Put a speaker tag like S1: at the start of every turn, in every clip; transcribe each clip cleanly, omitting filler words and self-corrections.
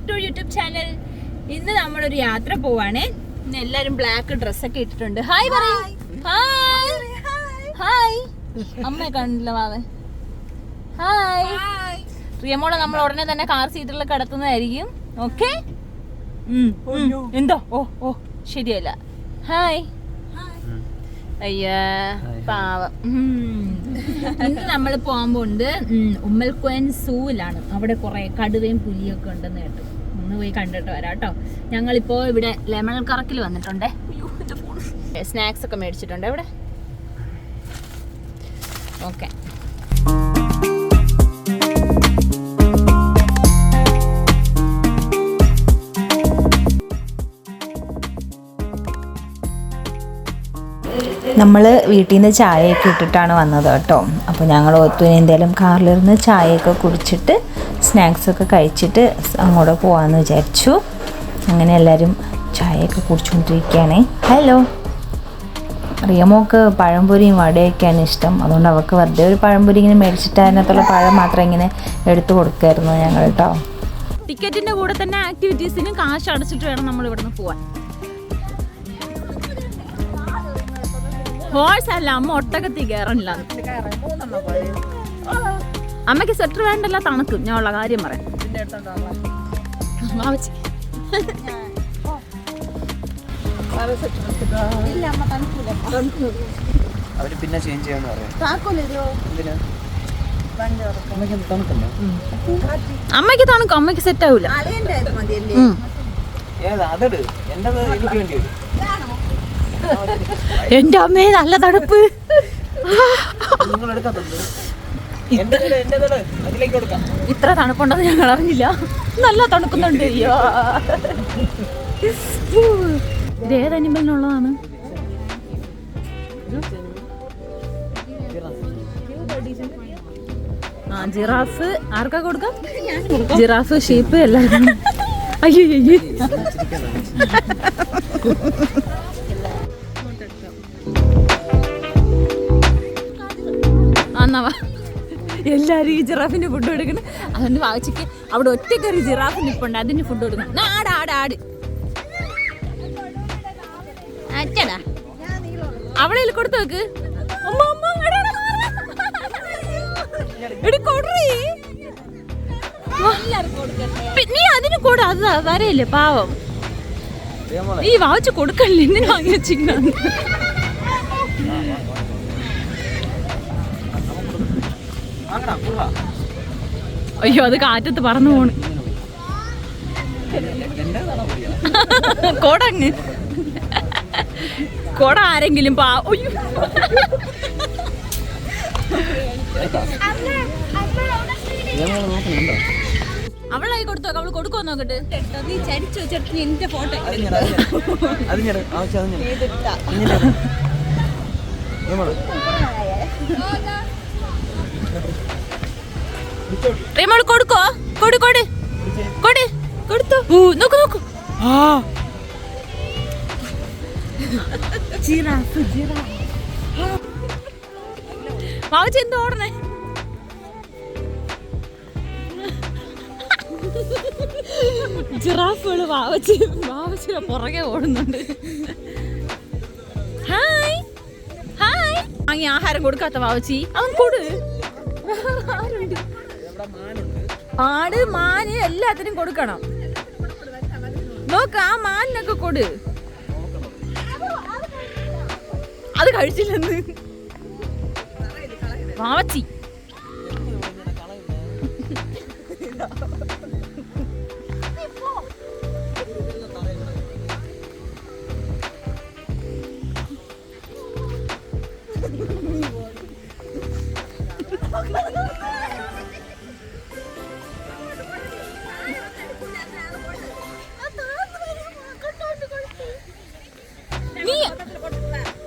S1: To YouTube channel. ഇന്ന് നമ്മളൊരു യാത്ര പോവാണ്. ഇന്ന് എല്ലാരും ബ്ലാക്ക് ഡ്രസ്സൊക്കെ ഇട്ടിട്ടുണ്ട്. ഹായ് പറയ്. Hi hi. അമ്മയെ കണ്ടില്ല വാവേ. ഹായ്. റിയമോളെ നമ്മൾ ഉടനെ തന്നെ കാർ സീറ്റിൽ കിടത്തുന്നതായിരിക്കും. ഓക്കെ. എന്തോ ഓ ഓ ശരിയല്ല. ഹായ്. അയ്യാ പാവം. ഇന്ന് നമ്മൾ പോകാൻ പോകുന്നത് ഉമ്മൽക്കോയൻ സൂവിലാണ്. അവിടെ കുറെ കടുവയും പുലിയൊക്കെ ഉണ്ടെന്ന് കേട്ടു. ഒന്ന് പോയി കണ്ടിട്ട് വരാം കേട്ടോ. ഞങ്ങളിപ്പോ ഇവിടെ ലെമൺ കറക്കിൽ വന്നിട്ടുണ്ടേ. സ്നാക്സ് ഒക്കെ മേടിച്ചിട്ടുണ്ട് ഇവിടെ. ഓക്കെ.
S2: നമ്മൾ വീട്ടിൽ നിന്ന് ചായയൊക്കെ ഇട്ടിട്ടാണ് വന്നത് കേട്ടോ. അപ്പോൾ ഞങ്ങൾ ഒത്തുവിന് എന്തായാലും കാറിലിരുന്ന് ചായയൊക്കെ കുടിച്ചിട്ട് സ്നാക്സൊക്കെ കഴിച്ചിട്ട് അങ്ങോട്ട് പോകാമെന്ന് വിചാരിച്ചു. അങ്ങനെ എല്ലാവരും ചായയൊക്കെ കുടിച്ചുകൊണ്ടിരിക്കുകയാണേ. ഹലോ. റിയമോക്ക് പഴംപൊരിയും വടയൊക്കെയാണ് ഇഷ്ടം. അതുകൊണ്ട് അവൾക്ക് വെറുതെ ഒരു പഴംപൊരി ഇങ്ങനെ മേടിച്ചിട്ട് അതിനകത്തുള്ള പഴം മാത്രം ഇങ്ങനെ എടുത്തു കൊടുക്കുമായിരുന്നു ഞങ്ങൾ കേട്ടോ.
S1: ടിക്കറ്റിന്റെ കൂടെ തന്നെ ആക്ടിവിറ്റീസിന് കാശ് അടച്ചിട്ട് വേണം നമ്മൾ ഇവിടുന്ന് പോവാൻ. ഹോഴ്സ് അല്ല, അമ്മ ഒട്ടകത്തി കയറണില്ല. അമ്മയ്ക്ക് സ്വെറ്റർ വേണ്ടല്ല, തണുക്കും. ഞാൻ ഉള്ള കാര്യം പറയാം. അമ്മയ്ക്ക് തണുക്കും, അമ്മയ്ക്ക് സെറ്റ് ആവൂല. എന്റെ അമ്മേ നല്ല തണുപ്പ്. ഇത്ര തണുപ്പുണ്ടെന്ന് ഞങ്ങൾ അറിഞ്ഞില്ല. നല്ല തണുക്കുന്നുണ്ട്. അയ്യോ, ഇത് ഏത് അനിമലിനുള്ളതാണ്? ആ ജിറാഫ്. ആർക്കാ കൊടുക്കാം? ജിറാഫ്, ഷീപ്പ് എല്ലാവരും. അയ്യോ എല്ലാരും ഈ ജിറാഫിന്റെ ഫുഡ് കൊടുക്കണം. അതുകൊണ്ട് വാങ്ങിച്ചിക്ക് അവിടെ ഒറ്റക്കൊരു ജിറാഫ് നിപ്പുണ്ട്, അതിന് ഫുഡ് കൊടുക്കണം. ആട് ആട് ആട് അച്ചടാ, അവളെ കൊടുത്തു നോക്ക്. നീ അതിന് കൂടെ അത് വരയില്ലേ പാവം. നീ വാങ്ങിച്ചു കൊടുക്കല്ലേ, എന്തിനു വാങ്ങി വെച്ചിരിക്കുന്നു? അയ്യോ, അത് കാറ്റത്ത് പറന്നു പോണ്. കൊടങ്ങ് കൊട ആരെങ്കിലും അവളായി കൊടുത്തോ. അവള് കൊടുക്കോ നോക്കട്ടെ. നീ ചരിച്ചു വെച്ചിട്ട് എന്റെ ഫോട്ടോ റിയമോൾ കൊടുക്കോ. കൊടു കൊടു കൊടു കൊടുത്തോ. നോക്കൂ നോക്കൂ. വാവച്ചി എന്തോ ഓടണേ. ജിറാഫുകള് വാവച്ചിയുടെ പുറകെ ഓടുന്നുണ്ട്. Hi hi. വാങ്ങി ആഹാരം കൊടുക്കാത്ത വാവച്ചി അവൻ കൊടു. ആട്, മാന് എല്ലാത്തിനും കൊടുക്കണം. നോക്ക, ആ മാനിനൊക്കെ കൊടു. അത് കഴിച്ചില്ലെന്ന് വാവച്ചി.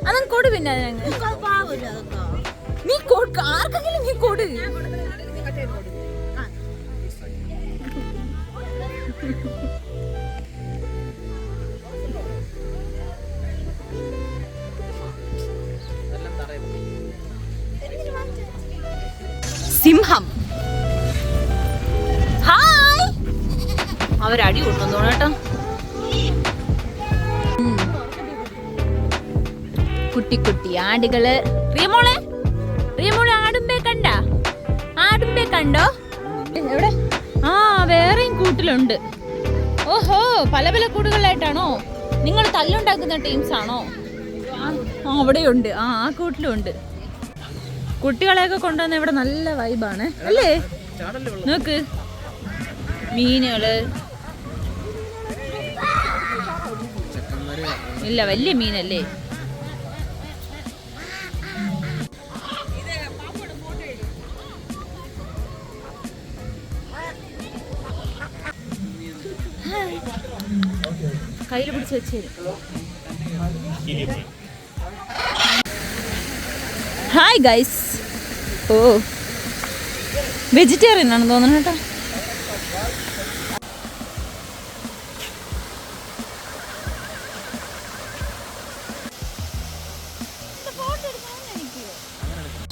S1: അതൊന്നും കൊടു. പിന്നെ നീ കൊടുക്ക, ആർക്കെങ്കിലും നീ കൊടു. സിംഹം. ഹായ് അവരടി കൊണ്ടുവന്നു കേട്ടോ. കുട്ടി കുട്ടി ആടുകള്. റിയമോളെ ആടുമ്പേ കണ്ടോ? എവിടെ? ആ വേറെയും കൂട്ടിലുണ്ട്. ഓഹോ, പല പല കൂടുകളായിട്ടാണോ? നിങ്ങൾ തല്ലുണ്ടാക്കുന്ന ടീംസ് ആണോ? അവിടെയുണ്ട്. ആ കൂട്ടിലുണ്ട്. കുട്ടികളെയൊക്കെ കൊണ്ടുവന്ന ഇവിടെ നല്ല വൈബാണ് അല്ലേ? നോക്ക് മീനുകള്. ഇല്ല, വലിയ മീനല്ലേ? കയ്യിൽ പിടിച്ച് വെച്ചേരും. Hi guys. ഓ, വെജിറ്റേറിയൻ ആണെന്ന് തോന്നുന്നു കേട്ടോ.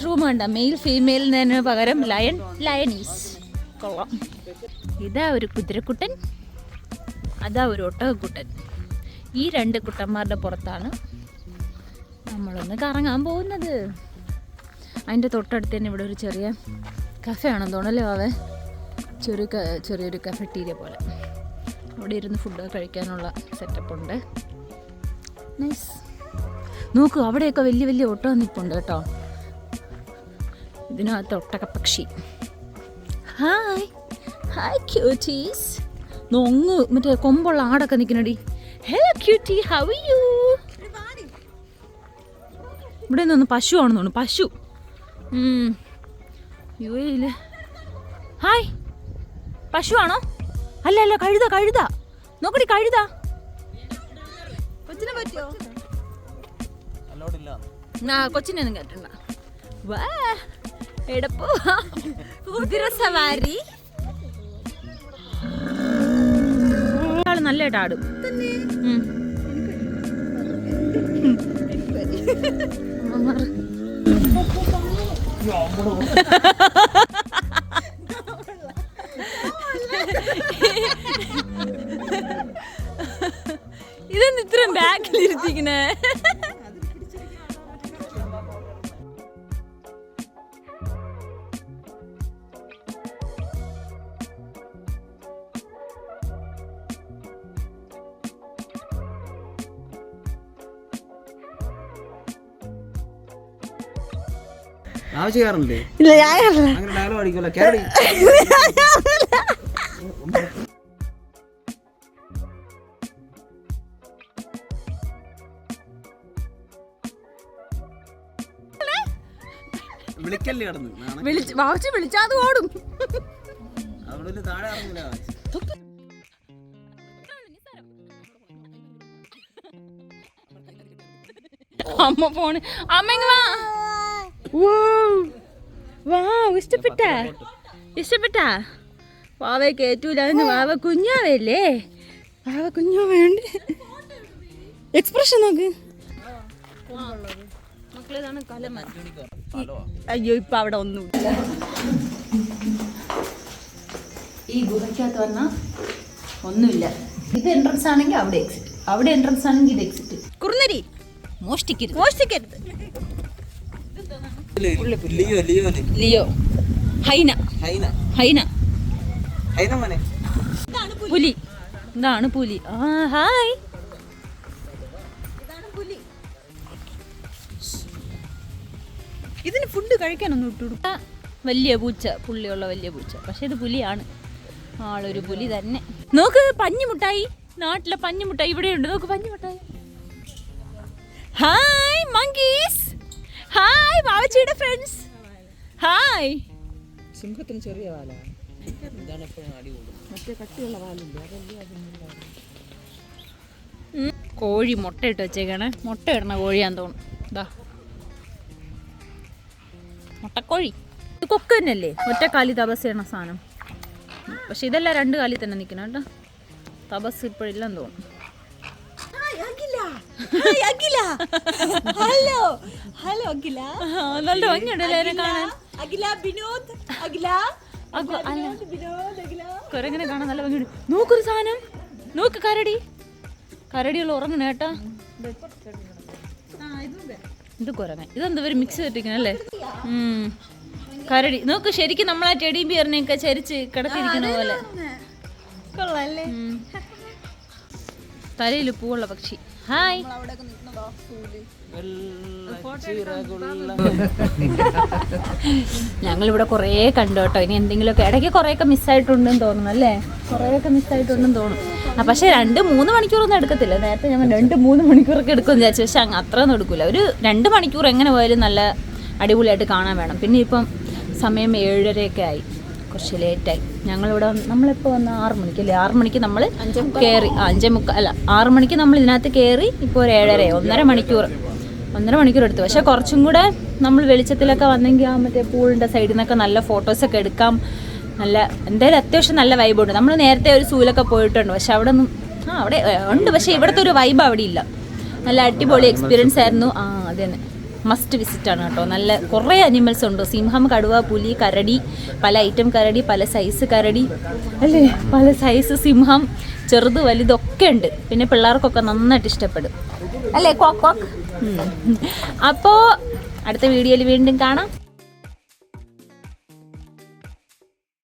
S1: റൂം വേണ്ട, മെയിൽ ഫീമെയിലിന് പകരം ലയണീസ്. കൊള്ളാം. ഇതാ ഒരു കുതിരക്കുട്ടൻ, അതാ ഒരു ഒട്ടകക്കുട്ടൻ. ഈ 2 കുട്ടന്മാരുടെ പുറത്താണ് നമ്മളൊന്ന് കറങ്ങാൻ പോകുന്നത്. അതിൻ്റെ തൊട്ടടുത്ത് തന്നെ ഇവിടെ ഒരു ചെറിയ കഫേ ആണെന്ന് തോന്നല്ലേ വാവേ? ചെറിയൊരു കഫറ്റീരിയ പോലെ. അവിടെ ഇരുന്ന് ഫുഡ് കഴിക്കാനുള്ള സെറ്റപ്പ് ഉണ്ട്. നൈസ്. നോക്കൂ, അവിടെയൊക്കെ വലിയ വലിയ ഒട്ടകം നിൽപ്പുണ്ട് കേട്ടോ. ഇതിനകത്ത് ഒട്ടകപ്പക്ഷി. Hi cuties. നൊങ്ങ് മറ്റേ കൊമ്പുള്ള ആടൊക്കെ നിൽക്കണടി. Hello cutie, how are you? ഇവിടെ നിന്ന് പശു ആണെന്ന് തോന്നുന്നു. പശു യുഎഇയില്. ഹായ്, പശു ആണോ? അല്ല, കഴുത. നോക്കടി, കഴുത. കൊച്ചിനെ പറ്റിയോ? കൊച്ചിനെ ഒന്നും കേട്ടണ്ട. വാ, എടപ്പോ കുതിര സവാരി. നല്ലതായിട്ട് ആടും. ഇതെന്ത് ഇത്രയും ബാക്കിലിരുത്തിക്കണേ?
S3: ചെയ്യാറില്ലേ?
S1: ഇല്ല, ഞാൻ
S3: ഡയലോഗ് അടിക്കുമല്ലോ. കേരള വിളിക്കല്ലേ കിടന്ന്
S1: വിളിച്ചാത് ഓടും.
S3: അവിടെ താഴെ ഇറങ്ങില്ല.
S1: അമ്മ ഫോണ്. അമ്മ വാ. ഇഷ്ടപ്പെട്ട വാവ കേറ്റൂല. വാവ കുഞ്ഞാവല്ലേ? വാവ കുഞ്ഞോ വേണ്ട. എക്സ്പ്രഷൻ നോക്ക്. മക്കളേതാണ് കലമ. അയ്യോ, ഇപ്പൊ അവിടെ ഒന്നുമില്ല. ഈ ഗുഹയ്ക്കകത്ത് പറഞ്ഞാൽ ഒന്നുമില്ല. ഇത് എൻട്രൻസ് ആണെങ്കിൽ അവിടെ എക്സിറ്റ്, അവിടെ എൻട്രൻസ് ആണെങ്കിൽ ഇത് എക്സിറ്റ്. കുറുനരി മോഷ്ടിക്കരുത്. ലിയോ. ഹൈന. പുലി. ഇതാണ് പുലി. ഹായ്. ഇതിന് ഫുഡ് കഴിക്കാനൊന്നും ഇട്ടുകൊടുക്ക. വലിയ പൂച്ച, പുള്ളിയുള്ള വലിയ പൂച്ച. പക്ഷെ ഇത് പുലിയാണ്. ആളൊരു പുലി തന്നെ. നോക്ക്, പഞ്ഞിമുട്ടായി. നാട്ടിലെ പഞ്ഞിമുട്ടായി ഇവിടെയുണ്ട്. നോക്ക്, പഞ്ഞിമുട്ടായി. Hi monkeys. ഹായ് വാവച്ചിയുടെ ഫ്രണ്ട്സ്. ഹായ്.
S3: സിംഹത്തിന് ചെറിയ വാല. ഇതാണ് എപ്പോഴും അടി കൂടും. മറ്റേ കട്ടിയുള്ള വാലില്ല.
S1: കോഴി മുട്ടയിട്ട് വെച്ചേക്കാണ്. മുട്ട ഇടണ കോഴിയാന്ന് തോന്നുന്നു. ഇതാ മുട്ടക്കോഴി. ഇത് കൊക്ക് തന്നെയല്ലേ? ഒറ്റക്കാലി തപസ് ചെയ്യണ സാധനം. പക്ഷെ ഇതെല്ലാം 2 കാലിൽ തന്നെ നിൽക്കണം കേട്ടോ. തപസ് ഇപ്പോഴില്ലെന്ന് തോന്നുന്നു. നല്ല ഭംഗിയുണ്ടല്ലേ കാണാൻ. കുരങ്ങനെ കാണാൻ നല്ല ഭംഗിയുണ്ട്. നോക്കൊരു സാധനം, നോക്ക് കരടി. കരടിയുള്ള ഉറങ്ങണ കേട്ടാ. ഇത് കുരങ്ങൻ. ഇതെന്താ ഒരു മിക്സ് ചെയ്തിട്ടിരിക്കണല്ലേ? കരടി നോക്ക്. ശരിക്കും നമ്മളാ ടെഡി ബിയറിനെയൊക്കെ ചരിച്ച് കിടത്തിയിരിക്കുന്ന പോലെ.
S2: കൊള്ളാല്ലേ?
S1: തലയിൽ പൂവുള്ള പക്ഷി. ഹായ്. ഞങ്ങളിവിടെ കുറേ കണ്ടു കേട്ടോ. ഇനി എന്തെങ്കിലുമൊക്കെ ഇടയ്ക്ക് കുറേയൊക്കെ മിസ്സായിട്ടുണ്ടെന്ന് തോന്നുന്നു അല്ലേ? കുറേയൊക്കെ മിസ്സായിട്ടുണ്ടെന്ന് തോന്നുന്നു. പക്ഷേ 2-3 മണിക്കൂറൊന്നും എടുക്കത്തില്ല. നേരത്തെ ഞങ്ങൾ 2-3 മണിക്കൂറൊക്കെ എടുക്കുമെന്ന് വിചാരിച്ചു. പക്ഷെ അത്രയൊന്നും എടുക്കില്ല. ഒരു 2 മണിക്കൂർ എങ്ങനെ പോയാലും നല്ല അടിപൊളിയായിട്ട് കാണാൻ വേണം. പിന്നെ ഇപ്പം സമയം 7:30 ആയി, കുറച്ച് ലേറ്റായി. നമ്മളിപ്പോൾ വന്ന 6 മണിക്കല്ലേ? 6 മണിക്ക് നമ്മൾ കയറി. 5:45 അല്ല 6 മണിക്ക് നമ്മൾ ഇതിനകത്ത് കയറി. ഇപ്പോൾ ഒരു 7:30, 1.5 മണിക്കൂർ എടുത്തു. പക്ഷെ കുറച്ചും കൂടെ നമ്മൾ വെളിച്ചത്തിലൊക്കെ വന്നെങ്കിൽ ആ മറ്റേ പൂളിൻ്റെ സൈഡിൽ നിന്നൊക്കെ നല്ല ഫോട്ടോസൊക്കെ എടുക്കാം. നല്ല എന്തായാലും അത്യാവശ്യം നല്ല വൈബുണ്ട്. നമ്മൾ നേരത്തെ ഒരു സൂലൊക്കെ പോയിട്ടുണ്ട്, പക്ഷെ അവിടെ ഒന്നും അവിടെ ഉണ്ട്, പക്ഷേ ഇവിടുത്തെ ഒരു വൈബ് അവിടെ ഇല്ല. നല്ല അടിപൊളി എക്സ്പീരിയൻസ് ആയിരുന്നു. അത് തന്നെ മസ്റ്റ് വിസിറ്റാണ് കേട്ടോ. നല്ല കുറേ അനിമൽസ് ഉണ്ട്. സിംഹം, കടുവ, പുലി, കരടി, പല ഐറ്റം കരടി, പല സൈസ് കരടി അല്ലേ? പല സൈസ് സിംഹം, ചെറുത് വലുതൊക്കെ ഉണ്ട്. പിന്നെ പിള്ളേർക്കൊക്കെ നന്നായിട്ട് ഇഷ്ടപ്പെടും അല്ലേ? Quack quack. അപ്പോൾ അടുത്ത വീഡിയോയിൽ വീണ്ടും കാണാം.